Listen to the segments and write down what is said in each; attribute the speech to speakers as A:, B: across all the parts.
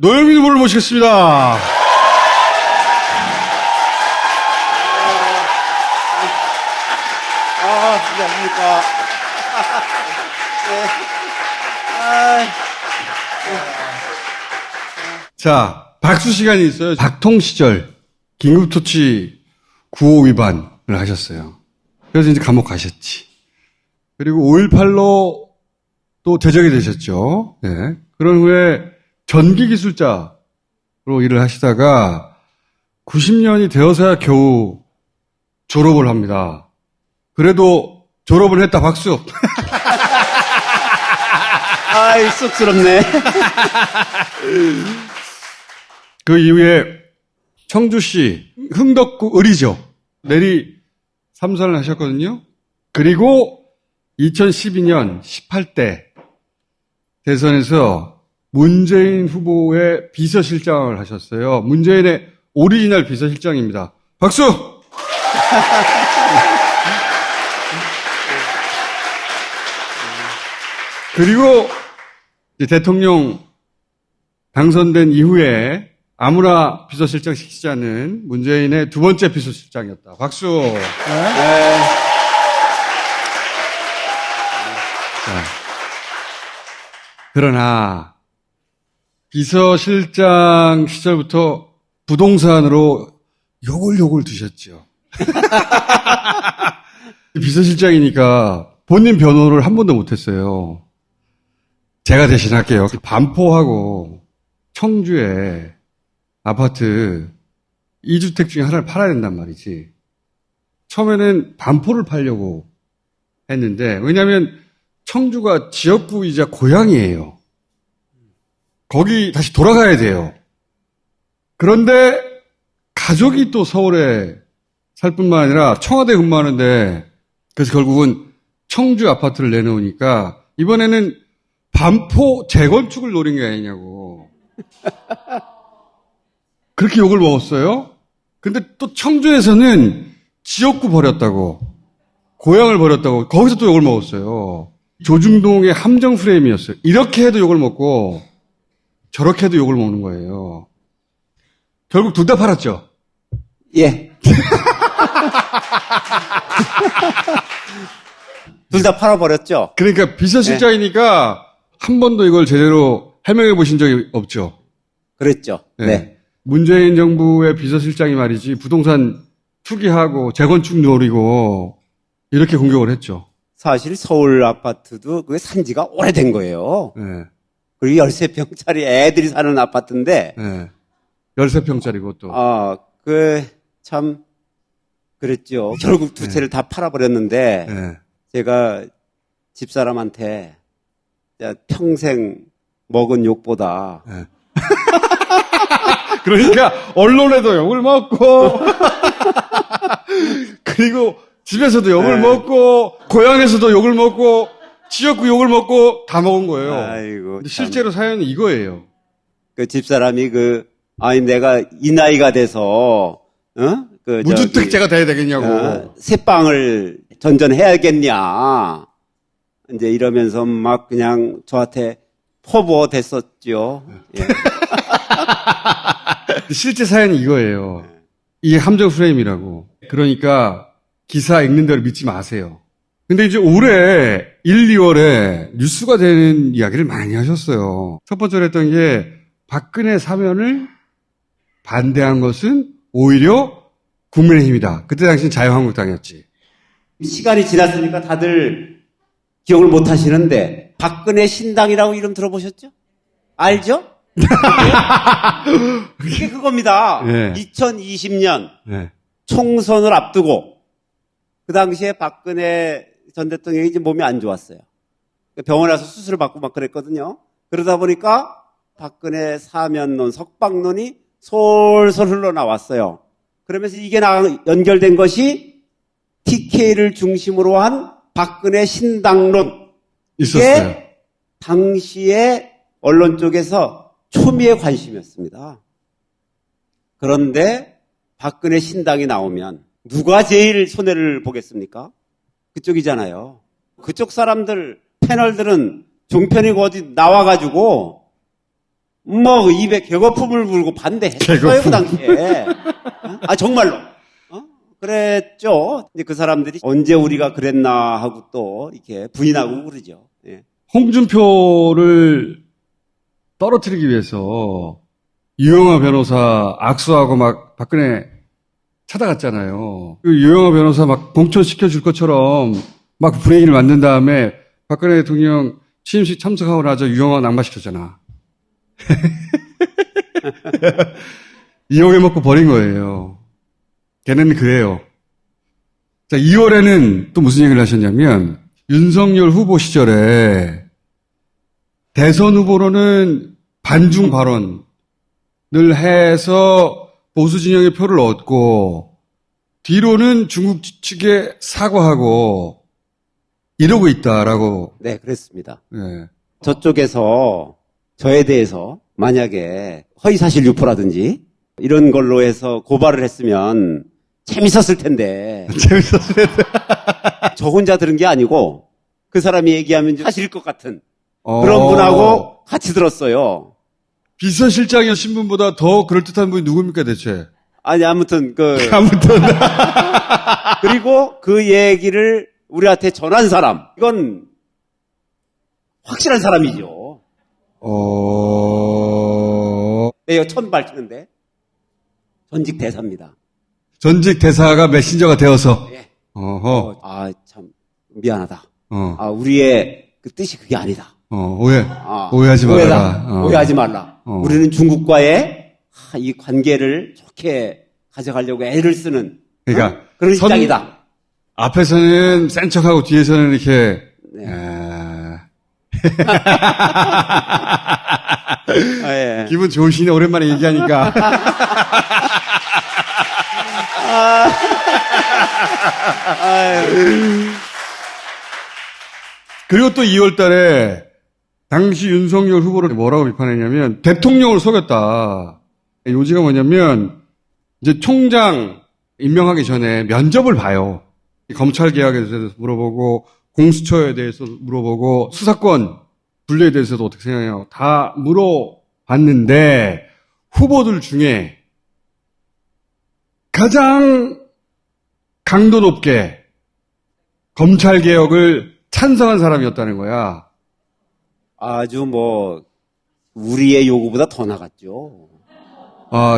A: 노영민 후보를 모시겠습니다.
B: 안녕하십니까.
A: 자, 박수 시간이 있어요. 박통 시절 긴급조치 9호 위반을 하셨어요. 그래서 이제 감옥 가셨지. 그리고 5.18로 또 대적이 되셨죠. 네. 그런 후에 전기기술자로 일을 하시다가 90년이 되어서야 겨우 졸업을 합니다. 그래도 졸업을 했다, 박수.
B: 아이, 쑥스럽네.
A: 그 이후에 청주시 흥덕구 을이죠. 내리 3선을 하셨거든요. 그리고 2012년 18대 대선에서 문재인 후보의 비서실장을 하셨어요. 문재인의 오리지널 비서실장입니다. 박수! 그리고 대통령 당선된 이후에 아무나 비서실장 시키지 않는 문재인의 두 번째 비서실장이었다. 박수. 네. 자, 그러나 비서실장 시절부터 부동산으로 욕을 드셨죠. 비서실장이니까 본인 변호를 한 번도 못했어요. 제가 대신할게요. 반포하고 청주에 아파트 2주택 중에 하나를 팔아야 된단 말이지. 처음에는 반포를 팔려고 했는데, 왜냐하면 청주가 지역구이자 고향이에요. 거기 다시 돌아가야 돼요. 그런데 가족이 또 서울에 살 뿐만 아니라 청와대에 근무하는데, 그래서 결국은 청주 아파트를 내놓으니까 이번에는 반포 재건축을 노린 게 아니냐고. 그렇게 욕을 먹었어요. 근데 또 청주에서는 지역구 버렸다고, 고향을 버렸다고, 거기서 또 욕을 먹었어요. 조중동의 함정 프레임이었어요. 이렇게 해도 욕을 먹고 저렇게 해도 욕을 먹는 거예요. 결국 둘 다 팔았죠?
B: 예. 둘 다 팔아버렸죠?
A: 그러니까 비서실장이니까 한 번도 이걸 제대로 해명해 보신 적이 없죠?
B: 그랬죠. 네.
A: 문재인 정부의 비서실장이 말이지 부동산 투기하고 재건축 노리고 이렇게 공격을 했죠.
B: 사실 서울 아파트도 그게 산지가 오래된 거예요.
A: 네.
B: 그리고 13평짜리 애들이 사는 아파트인데,
A: 네. 13평짜리고 또.
B: 참, 그랬죠. 결국 두 채를 다 팔아버렸는데,
A: 네.
B: 제가 집사람한테 야, 평생 먹은 욕보다
A: 네. 그러니까 언론에도 욕을 먹고 그리고 집에서도 욕을 먹고 고향에서도 욕을 먹고 지역구 욕을 먹고 다 먹은 거예요.
B: 아이고,
A: 근데 실제로 사연은 이거예요.
B: 그 집사람이 아니 내가 이 나이가 돼서
A: 무주택자가 돼야 되겠냐고.
B: 새빵을 전전해야겠냐 이제 이러면서 막 그냥 저한테 포부됐었죠. 예.
A: 실제 사연이 이거예요. 이게 함정 프레임이라고. 그러니까 기사 읽는 대로 믿지 마세요. 근데 이제 올해 1, 2월에 뉴스가 되는 이야기를 많이 하셨어요. 첫 번째로 했던 게 박근혜 사면을 반대한 것은 오히려 국민의힘이다. 그때 당시는 자유한국당이었지.
B: 시간이 지났으니까 다들 기억을 못 하시는데 박근혜 신당이라고 이름 들어보셨죠? 알죠? 그게 그겁니다.
A: 네.
B: 2020년
A: 네.
B: 총선을 앞두고 그 당시에 박근혜 전 대통령이 이제 몸이 안 좋았어요. 병원에 가서 수술을 받고 막 그랬거든요. 그러다 보니까 박근혜 사면론, 석방론이 솔솔 흘러나왔어요. 그러면서 이게 연결된 것이 TK를 중심으로 한 박근혜 신당론.
A: 있었어요.
B: 이게 당시에 언론 쪽에서 초미의 관심이었습니다. 그런데 박근혜 신당이 나오면 누가 제일 손해를 보겠습니까? 그쪽이잖아요. 그쪽 사람들, 패널들은 종편이고 어디 나와가지고 뭐 입에 객거품을 물고 반대했어요 그 당시에. 정말로. 그랬죠. 이제 그 사람들이 언제 우리가 그랬나 하고 또 이렇게 부인하고 그러죠. 예.
A: 홍준표를 떨어뜨리기 위해서 유영하 변호사 악수하고 막 박근혜 찾아갔잖아요. 그 유영하 변호사 막 공천시켜줄 것처럼 막 분위기를 만든 다음에 박근혜 대통령 취임식 참석하고 나서 유영하 낙마시켰잖아. 이용해 먹고 버린 거예요. 걔는 그래요. 자, 2월에는 또 무슨 얘기를 하셨냐면 윤석열 후보 시절에 대선 후보로는 반중 발언을 해서 보수 진영의 표를 얻고 뒤로는 중국 측에 사과하고 이러고 있다라고.
B: 네, 그랬습니다.
A: 네.
B: 저쪽에서 저에 대해서 만약에 허위사실 유포라든지 이런 걸로 해서 고발을 했으면 재밌었을 텐데.
A: 재밌었을 텐데.
B: 저 혼자 들은 게 아니고 그 사람이 얘기하면 사실일 것 같은 그런 분하고 같이 들었어요.
A: 비서실장이신 분보다 더 그럴듯한 분이 누굽니까 대체?
B: 아무튼
A: 아무튼.
B: 그리고 그 얘기를 우리한테 전한 사람, 이건 확실한 사람이죠. 네, 이거 처음 밝히는데 전직 대사입니다.
A: 전직 대사가 메신저가 되어서.
B: 예.
A: 참
B: 미안하다. 우리의 그 뜻이 그게 아니다.
A: 오해하지 말라.
B: 오해하지 말라. 우리는 중국과의 이 관계를 좋게 가져가려고 애를 쓰는
A: 그러니까
B: 그런 입장이다.
A: 앞에서는 센 척하고 뒤에서는 이렇게.
B: 네. 예.
A: 기분 좋으시네, 오랜만에 얘기하니까. 그리고 또 2월 달에 당시 윤석열 후보를 뭐라고 비판했냐면 대통령을 속였다. 요지가 뭐냐면 이제 총장 임명하기 전에 면접을 봐요. 검찰 개혁에 대해서 물어보고 공수처에 대해서 물어보고 수사권 분리에 대해서도 어떻게 생각해요? 다 물어봤는데 후보들 중에 가장 강도 높게 검찰 개혁을 찬성한 사람이었다는 거야.
B: 아주 우리의 요구보다 더 나갔죠.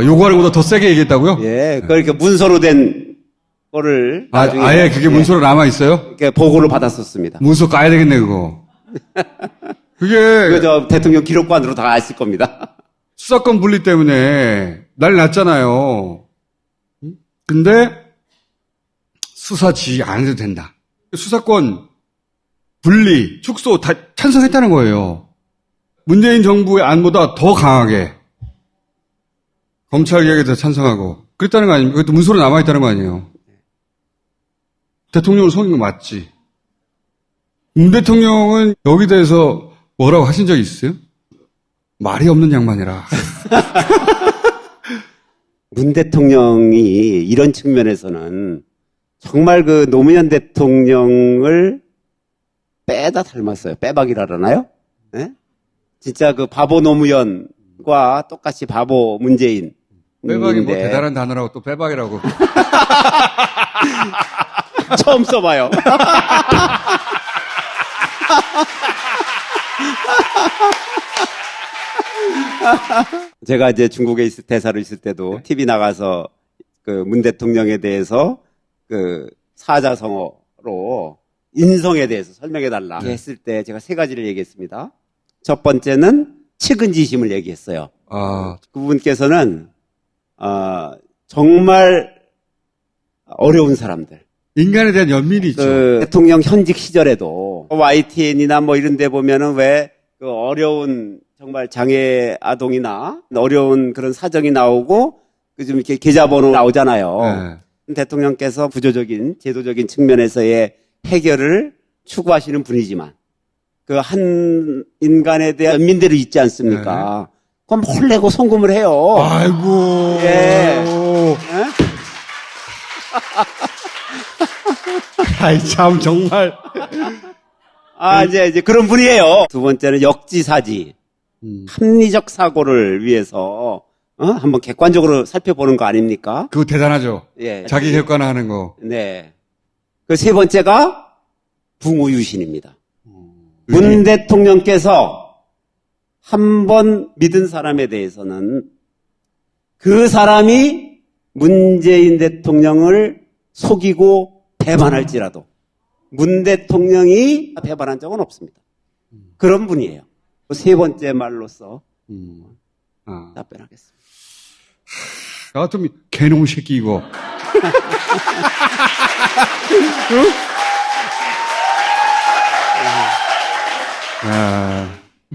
A: 요구하는 것보다 더 세게 얘기했다고요?
B: 예, 그러니까 문서로 된 거를 나중에
A: 아예 그게 문서로 남아 있어요?
B: 이렇게 보고를 받았었습니다.
A: 문서 까야 되겠네 그거. 그게
B: 저 대통령 기록관으로 다 있을 겁니다.
A: 수사권 분리 때문에 난리 났잖아요. 근데 수사 지휘 안 해도 된다. 수사권 분리, 축소 다 찬성했다는 거예요. 문재인 정부의 안보다 더 강하게 검찰 개혁에 대해서 찬성하고 그랬다는 거 아닙니까? 그것도 문서로 남아있다는 거 아니에요. 대통령을 속인 거 맞지. 문 대통령은 여기 대해서 뭐라고 하신 적이 있어요? 말이 없는 양반이라.
B: 문 대통령이 이런 측면에서는 정말 그 노무현 대통령을 빼다 닮았어요. 빼박이라 그러나요? 네? 진짜 그 바보 노무현과 똑같이 바보 문재인.
A: 빼박이 뭐 대단한 단어라고 또 빼박이라고.
B: 처음 써봐요. 제가 이제 중국에 대사로 있을 때도 TV 나가서 그 문 대통령에 대해서 그 사자성어로 인성에 대해서 설명해달라 했을 때 제가 세 가지를 얘기했습니다. 첫 번째는 측은지심을 얘기했어요. 그분께서는 정말 어려운 사람들.
A: 인간에 대한 연민이 있죠.
B: 대통령 현직 시절에도 YTN이나 뭐 이런 데 보면은 왜 그 어려운 정말 장애 아동이나 어려운 그런 사정이 나오고 그 좀 이렇게 계좌번호 나오잖아요. 네. 대통령께서 구조적인 제도적인 측면에서의 해결을 추구하시는 분이지만 그 한 인간에 대한 연민들이 있지 않습니까? 네. 그럼 홀내고 송금을 해요.
A: 아이고.
B: 예.
A: 아이 참 정말.
B: 이제 그런 분이에요. 두 번째는 역지사지. 합리적 사고를 위해서 한번 객관적으로 살펴보는 거 아닙니까?
A: 그거 대단하죠.
B: 예.
A: 자기 객관화하는 거.
B: 네. 그 세 번째가 붕우유신입니다. 문 대통령께서 한 번 믿은 사람에 대해서는 그 사람이 문재인 대통령을 속이고 배반할지라도 문 대통령이 배반한 적은 없습니다. 그런 분이에요. 세 번째 말로서 답변하겠습니다.
A: 나 같으면 개놈 새끼 이거.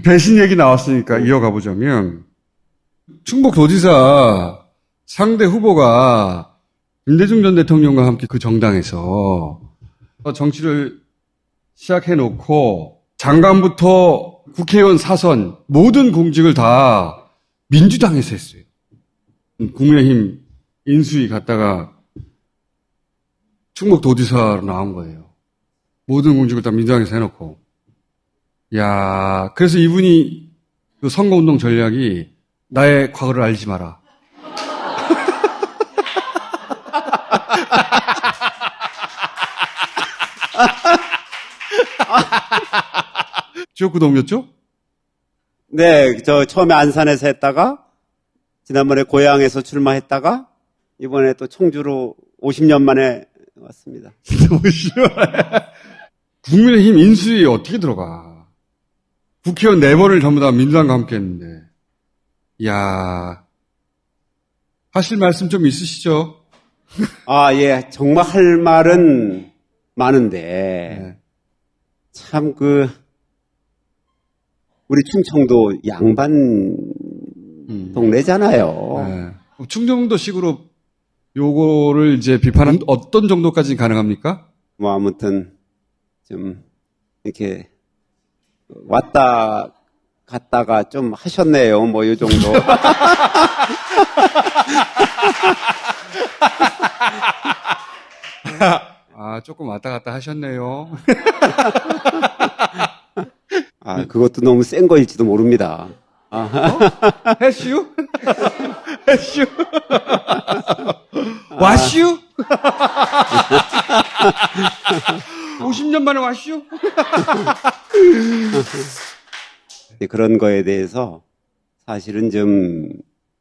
A: 배신 얘기 나왔으니까 이어가 보자면 충북도지사 상대 후보가 김대중 전 대통령과 함께 그 정당에서 정치를 시작해놓고 장관부터 국회의원 사선 모든 공직을 다 민주당에서 했어요. 국민의힘 인수위 갔다가 충북도지사로 나온 거예요. 모든 공직을 다 민주당에서 해놓고. 야, 그래서 이분이 그 선거운동 전략이 나의 과거를 알지 마라. 지역구도 옮겼죠?
B: 네, 저 처음에 안산에서 했다가 지난번에 고향에서 출마했다가 이번에 또 청주로 50년 만에 왔습니다.
A: 국민의힘 인수위에 어떻게 들어가? 국회의원 4번을 전부 다 민주당과 함께 했는데. 이야, 하실 말씀 좀 있으시죠?
B: 예, 정말 할 말은 많은데, 참 우리 충청도 양반 동네잖아요.
A: 충청도식으로 요거를 이제 비판한 어떤 정도까지 가능합니까?
B: 뭐 아무튼 좀 이렇게 왔다 갔다가 좀 하셨네요. 뭐 요 정도.
A: 조금 왔다 갔다 하셨네요.
B: 그것도 너무 센 거일지도 모릅니다.
A: 해슈? 해슈? 와슈? 50년 만에 와슈?
B: 그런 거에 대해서 사실은 좀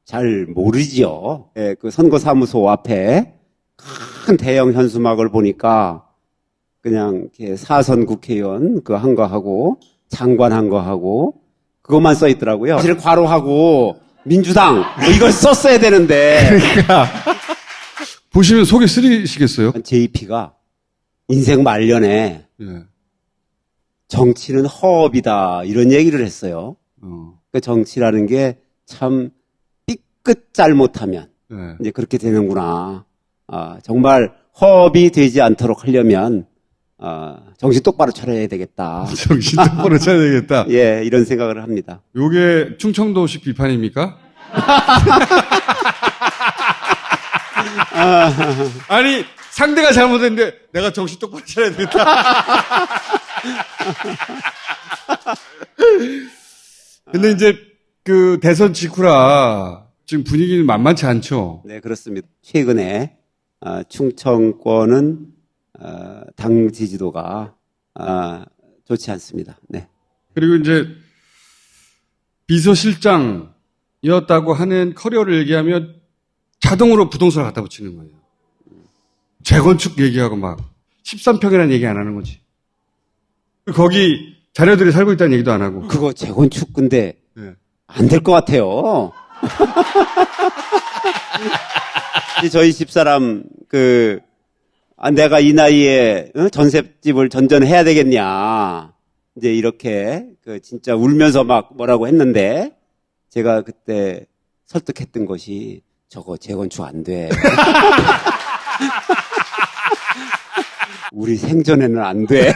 B: 잘 모르지요. 예, 그 선거사무소 앞에 큰 대형 현수막을 보니까 그냥 이렇게 사선 국회의원 그 한 거 하고 장관 한 거 하고 그것만 써 있더라고요. 사실 괄호하고 민주당 뭐 이걸 썼어야 되는데.
A: 그러니까 보시면 속이 쓰리시겠어요?
B: JP가 인생 말년에 정치는 허업이다 이런 얘기를 했어요. 그 정치라는 게 참 삐끗 잘못하면 이제 그렇게 되는구나. 정말 허업이 되지 않도록 하려면 정신 똑바로 차려야 되겠다.
A: 정신 똑바로 차려야 되겠다.
B: 예, 이런 생각을 합니다.
A: 요게 충청도식 비판입니까? 아니, 상대가 잘못했는데 내가 정신 똑바로 차려야 되겠다. 근데 이제 그 대선 직후라 지금 분위기는 만만치 않죠?
B: 네, 그렇습니다. 최근에 충청권은 당 지지도가 좋지 않습니다. 네.
A: 그리고 이제 비서실장이었다고 하는 커리어를 얘기하면 자동으로 부동산을 갖다 붙이는 거예요. 재건축 얘기하고 막 13평이라는 얘기 안 하는 거지. 거기 자녀들이 살고 있다는 얘기도 안 하고.
B: 그거 재건축 근데 안 될 것 같아요. 저희 집사람 내가 이 나이에 전셋집을 전전해야 되겠냐. 이제 이렇게 진짜 울면서 막 뭐라고 했는데 제가 그때 설득했던 것이 저거 재건축 안 돼. 우리 생전에는 안 돼.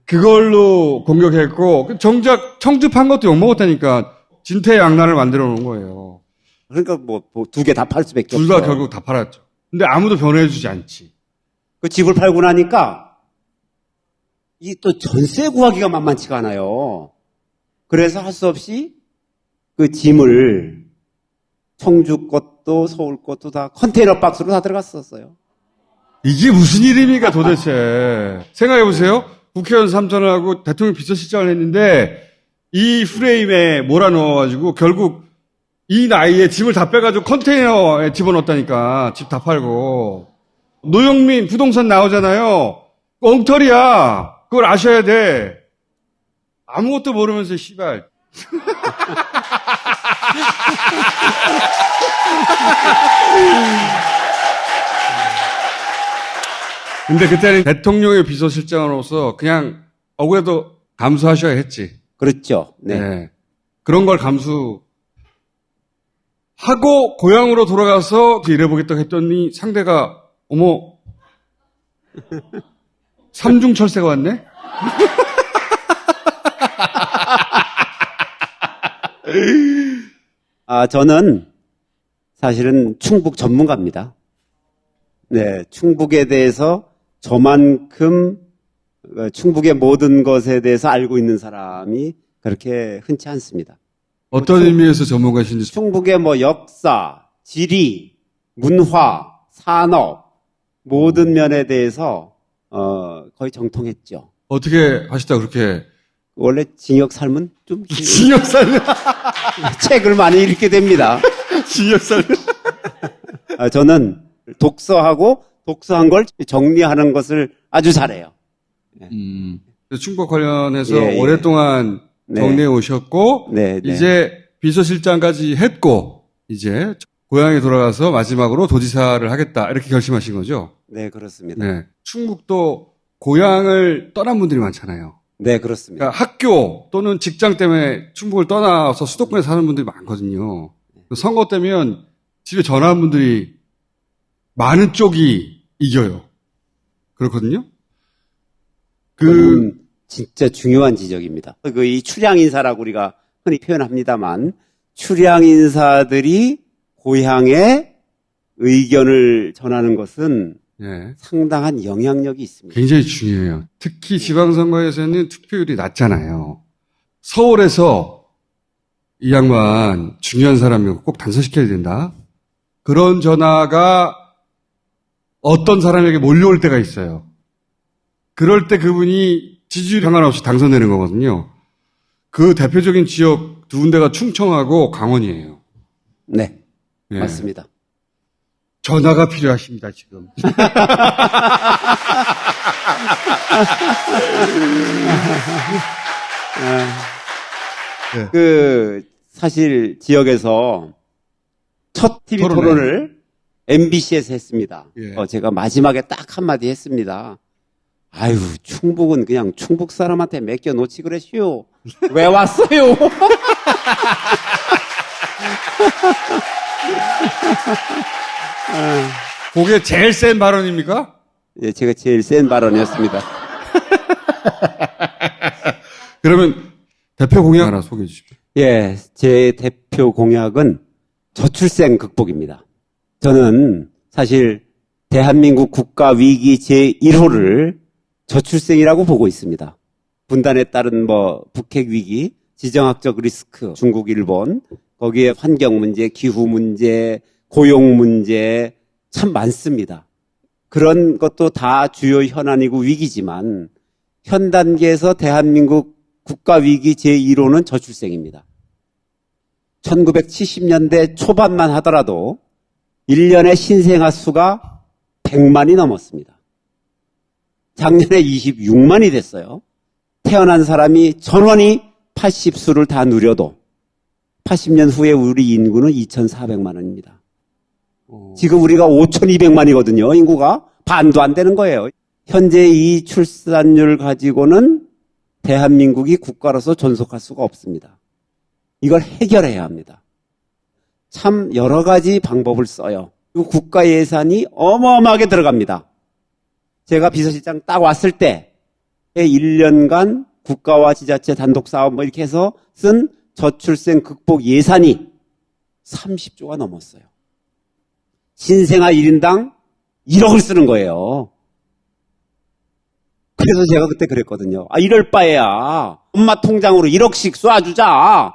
A: 그걸로 공격했고 정작 청주판 것도 욕먹었다니까 진퇴양난을 만들어 놓은 거예요.
B: 그러니까 뭐 두 개 다 팔 수밖에 없죠.
A: 둘 다 결국 다 팔았죠. 근데 아무도 변호해주지 않지.
B: 그 집을 팔고 나니까 이 또 전세 구하기가 만만치가 않아요. 그래서 할 수 없이 그 짐을 청주 것도 서울 것도 다 컨테이너 박스로 다 들어갔었어요.
A: 이게 무슨 일입니까 도대체. 생각해보세요. 국회의원 3선을 대통령 비서실장을 했는데 이 프레임에 몰아넣어가지고 결국 이 나이에 짐을 다 빼가지고 컨테이너에 집어넣었다니까. 집 다 팔고. 노영민 부동산 나오잖아요. 엉터리야. 그걸 아셔야 돼. 아무것도 모르면서 씨발. 근데 그때는 대통령의 비서실장으로서 그냥 억울해도 감수하셔야 했지.
B: 그렇죠. 네.
A: 네. 그런 걸 감수하고 고향으로 돌아가서 일해보겠다고 했더니 상대가 어머 삼중철새가 왔네?
B: 저는 사실은 충북 전문가입니다. 네, 충북에 대해서 저만큼 충북의 모든 것에 대해서 알고 있는 사람이 그렇게 흔치 않습니다.
A: 어떤 의미에서 전문가신지.
B: 충북의 뭐 역사, 지리, 문화, 산업 모든 면에 대해서 거의 정통했죠.
A: 어떻게 하시다 그렇게.
B: 원래 징역 삶은 좀
A: 징역살은.
B: 책을 많이 읽게 됩니다.
A: 징역살은.
B: 저는 독서하고 독서한 걸 정리하는 것을 아주 잘해요.
A: 충북 관련해서
B: 예.
A: 오랫동안
B: 네.
A: 정리해 오셨고
B: 네, 네.
A: 이제 비서실장까지 했고 이제 고향에 돌아가서 마지막으로 도지사를 하겠다 이렇게 결심하신 거죠?
B: 네, 그렇습니다.
A: 네. 충북도 고향을 떠난 분들이 많잖아요.
B: 네, 그렇습니다.
A: 그러니까 학교 또는 직장 때문에 충북을 떠나서 수도권에 사는 분들이 많거든요. 선거 때면 집에 전화한 분들이 많은 쪽이 이겨요. 그렇거든요?
B: 진짜 중요한 지적입니다. 이 출향 인사라고 우리가 흔히 표현합니다만 출향 인사들이 고향에 의견을 전하는 것은
A: 예.
B: 상당한 영향력이 있습니다.
A: 굉장히 중요해요. 특히 지방선거에서는 투표율이 낮잖아요. 서울에서 이 양반 중요한 사람이고 꼭 당선시켜야 된다. 그런 전화가 어떤 사람에게 몰려올 때가 있어요. 그럴 때 그분이 지지율 상관없이 당선되는 거거든요. 그 대표적인 지역 두 군데가 충청하고 강원이에요.
B: 네,
A: 예.
B: 맞습니다.
A: 전화가 필요하십니다, 지금.
B: 사실 지역에서 첫 TV 토론을 MBC에서 했습니다.
A: 예.
B: 제가 마지막에 딱 한마디 했습니다. 아유, 충북은 그냥 충북 사람한테 맡겨 놓지 그랬슈. 왜 왔어요?
A: 그게 제일 센 발언입니까?
B: 예, 제가 제일 센 발언이었습니다.
A: 그러면 대표 공약 하나 소개해 주십시오.
B: 예, 제 대표 공약은 저출생 극복입니다. 저는 사실 대한민국 국가 위기 제1호를 저출생이라고 보고 있습니다. 분단에 따른 북핵 위기, 지정학적 리스크, 중국, 일본, 거기에 환경 문제, 기후 문제, 고용 문제 참 많습니다. 그런 것도 다 주요 현안이고 위기지만 현 단계에서 대한민국 국가 위기 제1호는 저출생입니다. 1970년대 초반만 하더라도 1년의 신생아 수가 100만이 넘었습니다. 작년에 26만이 됐어요. 태어난 사람이 전원이 80수를 다 누려도 80년 후에 우리 인구는 2,400만 원입니다. 지금 우리가 5,200만이거든요. 인구가 반도 안 되는 거예요. 현재 이 출산율 가지고는 대한민국이 국가로서 존속할 수가 없습니다. 이걸 해결해야 합니다. 참 여러 가지 방법을 써요. 그리고 국가 예산이 어마어마하게 들어갑니다. 제가 비서실장 딱 왔을 때 1년간 국가와 지자체 단독 사업 이렇게 해서 쓴 저출생 극복 예산이 30조가 넘었어요. 신생아 1인당 1억을 쓰는 거예요. 그래서 제가 그때 그랬거든요. 이럴 바에야 엄마 통장으로 1억씩 쏴주자.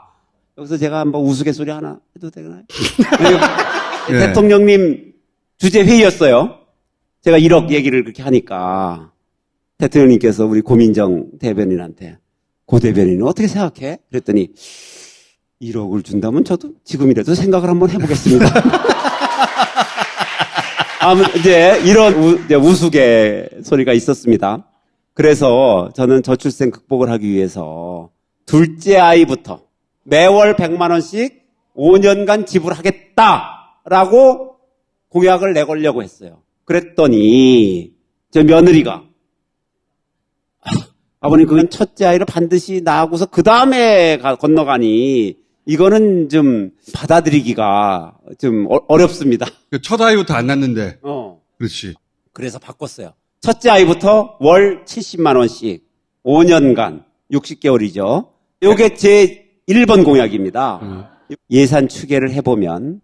B: 여기서 제가 한번 우스갯소리 하나 해도 되나요?
A: 네.
B: 대통령님 주재 회의였어요. 제가 1억 얘기를 그렇게 하니까 대통령님께서 우리 고민정 대변인한테 고 대변인은 어떻게 생각해? 그랬더니 1억을 준다면 저도 지금이라도 생각을 한번 해보겠습니다. 이제 이런 우스갯소리가 있었습니다. 그래서 저는 저출생 극복을 하기 위해서 둘째 아이부터 매월 100만 원씩 5년간 지불하겠다라고 공약을 내걸려고 했어요. 그랬더니 제 며느리가 아버님 그건 첫째 아이를 반드시 낳고서 그 다음에 건너가니 이거는 좀 받아들이기가 좀 어렵습니다.
A: 첫 아이부터 안 낳는데. 그렇지.
B: 그래서 바꿨어요. 첫째 아이부터 월 70만 원씩 5년간 60개월이죠. 요게 제 1번 공약입니다. 예산 추계를 해보면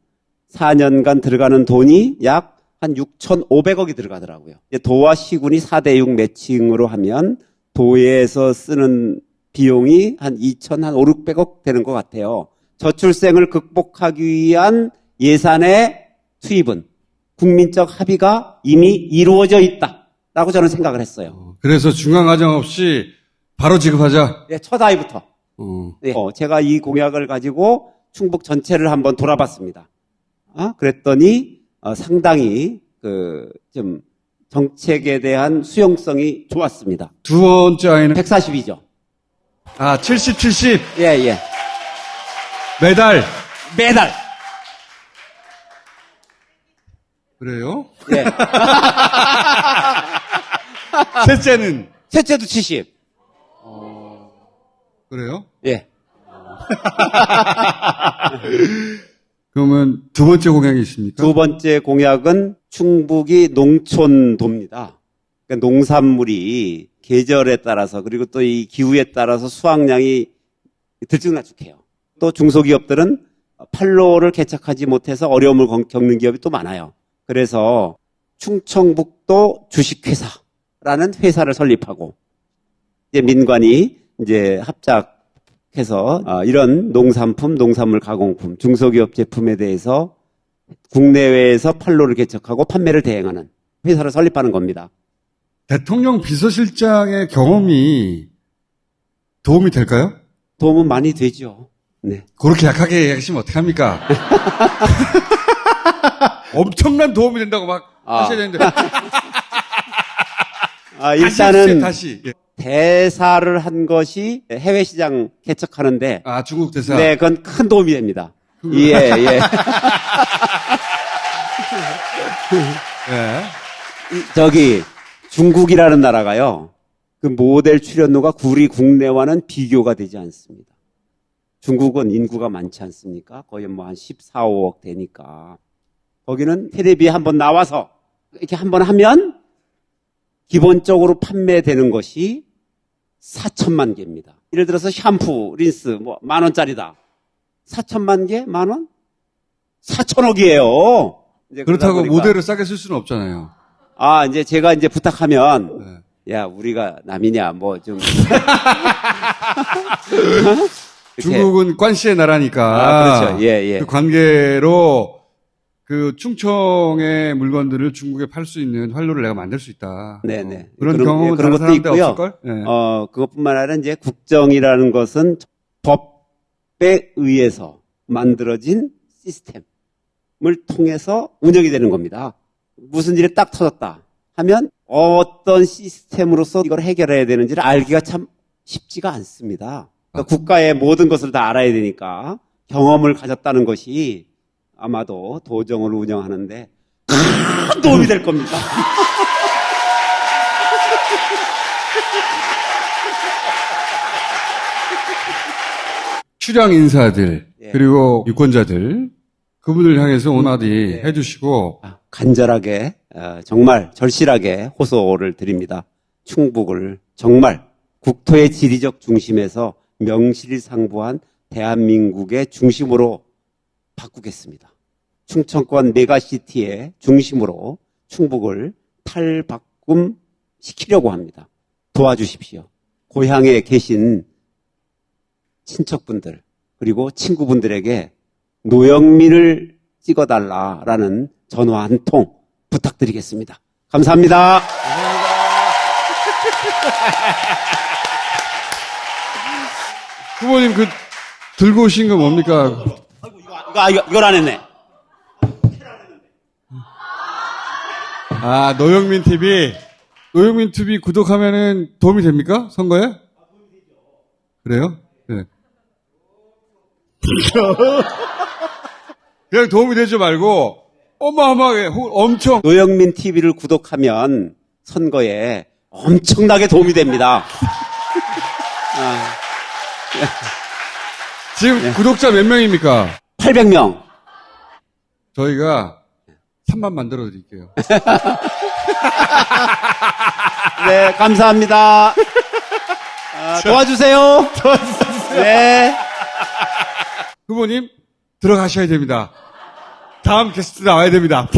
B: 4년간 들어가는 돈이 약 한 6,500억이 들어가더라고요. 도와 시군이 4대6 매칭으로 하면 도에서 쓰는 비용이 한 2,500억 되는 것 같아요. 저출생을 극복하기 위한 예산의 투입은 국민적 합의가 이미 이루어져 있다라고 저는 생각을 했어요.
A: 그래서 중간과정 없이 바로 지급하자.
B: 네, 첫 아이부터. 네, 제가 이 공약을 가지고 충북 전체를 한번 돌아봤습니다. 그랬더니 상당히 좀 정책에 대한 수용성이 좋았습니다.
A: 두 번째 아이는
B: 140이죠.
A: 70.
B: 예.
A: 매달. 그래요?
B: 예.
A: 셋째는?
B: 셋째도 70.
A: 그래요?
B: 예.
A: 그러면 두 번째 공약이 있습니까?
B: 두 번째 공약은 충북이 농촌도입니다. 그러니까 농산물이 계절에 따라서 그리고 또 이 기후에 따라서 수확량이 들쭉날쭉해요. 또 중소기업들은 판로를 개척하지 못해서 어려움을 겪는 기업이 또 많아요. 그래서 충청북도 주식회사라는 회사를 설립하고 이제 민관이 이제 합작해서 이런 농산물 가공품, 중소기업 제품에 대해서 국내외에서 판로를 개척하고 판매를 대행하는 회사를 설립하는 겁니다.
A: 대통령 비서실장의 경험이 도움이 될까요?
B: 도움은 많이 되죠. 네.
A: 그렇게 약하게 얘기하시면 어떡합니까? 엄청난 도움이 된다고 막 하셔야 되는데.
B: 일단은
A: 다시. 예.
B: 대사를 한 것이 해외 시장 개척하는데
A: 중국 대사.
B: 네, 그건 큰 도움이 됩니다. 예. 중국이라는 나라가요. 그 모델 출연료가 우리 국내와는 비교가 되지 않습니다. 중국은 인구가 많지 않습니까? 거의 한 14, 5억 되니까. 거기는 텔레비에 한번 나와서 이렇게 한번 하면 기본적으로 판매되는 것이 4천만 개입니다. 예를 들어서 샴푸, 린스, 10,000원짜리다. 4천만 개? 10,000원? 4천억이에요.
A: 그렇다고 모델을 싸게 쓸 수는 없잖아요.
B: 이제 제가 부탁하면, 야, 우리가 남이냐, 좀.
A: 중국은 관시의 나라니까.
B: 그렇죠. 예.
A: 그 관계로 그 충청의 물건들을 중국에 팔 수 있는 활로를 내가 만들 수 있다.
B: 네네.
A: 그런 경험은
B: 그런 것도 있고요.
A: 없을걸? 네.
B: 그것뿐만 아니라 이제 국정이라는 것은 법에 의해서 만들어진 시스템을 통해서 운영이 되는 겁니다. 무슨 일이 딱 터졌다 하면 어떤 시스템으로서 이걸 해결해야 되는지를 알기가 참 쉽지가 않습니다. 그러니까 국가의 모든 것을 다 알아야 되니까 경험을 가졌다는 것이 아마도 도정을 운영하는데 큰 도움이 될 겁니다.
A: 출향 인사들 그리고 유권자들 그분을 향해서 온마디 해주시고
B: 간절하게 정말 절실하게 호소를 드립니다. 충북을 정말 국토의 지리적 중심에서 명실상부한 대한민국의 중심으로 바꾸겠습니다. 충청권 메가시티의 중심으로 충북을 탈바꿈시키려고 합니다. 도와주십시오. 고향에 계신 친척분들 그리고 친구분들에게 노영민을 찍어달라라는 전화 한 통 부탁드리겠습니다. 감사합니다.
A: 후보님 들고 오신 거 뭡니까?
B: 이걸 안 했네.
A: 아, 노영민 TV. 노영민 TV 구독하면은 도움이 됩니까? 선거에? 그래요? 네. 그냥 도움이 되지 말고 어마어마하게 엄청
B: 노영민 TV를 구독하면 선거에 엄청나게 도움이 됩니다.
A: 지금 구독자 몇 명입니까?
B: 800명.
A: 저희가 3만 만들어 드릴게요.
B: 네, 감사합니다. 도와주세요. 네.
A: 후보님 들어가셔야 됩니다. 다음 게스트 나와야 됩니다.